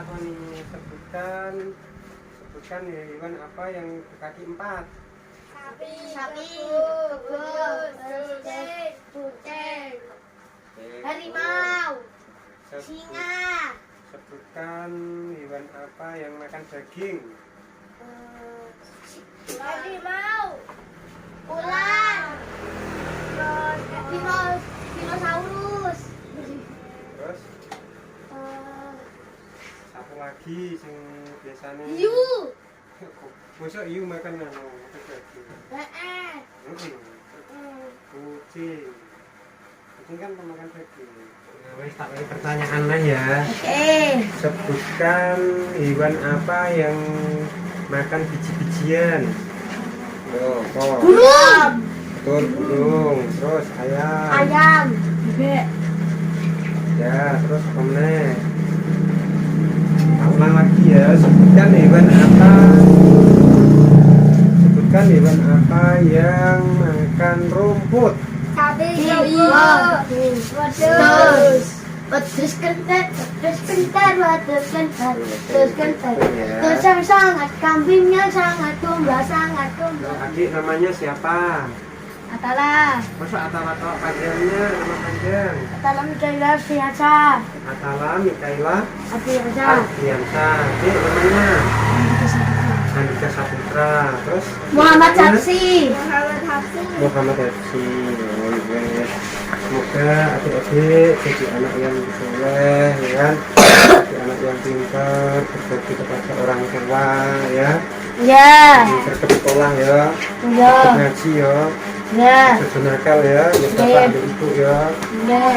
apa nih? Sebutkan hewan apa yang berkaki 4. Sapi, kucing, harimau, singa. Sebutkan hewan apa yang makan daging. Harimau, ular, dinosaurus. Terus satu lagi sing biasanya Hiu. Masa hiu makan daging? Kucing kan pemakan daging. Nah, wes tak beri pertanyaan lah ya. Sebutkan hewan apa yang makan biji-bijian. Burung. Betul, burung. Terus Ayam. Bebek. Ya, terus omne. Ulang lagi ya. Sebutkan hewan apa yang makan rumput. Sapi, wedhus kentet, sangat, kambingnya sangat, domba sangat, Adik namanya siapa? Atala, Masa Atala kalau panjangnya nama panjang? Atala Mikaela Fiansa, Atala Mikaela Afiansa, Ardiansa. Adik namanya Andika Saputra. Terus Muhammad Hapsi. Muhammad Hapsi. Oh, iya. Semoga adik-adik jadi anak yang soleh, ya kan? Jadi anak yang pintar, berbakti kepada orang tua, ya. Ya, Pintar ke sekolah ya. ya, Ngaji ya. ya, Sebenarnya ya, ya bapak dan ibu ya. ya.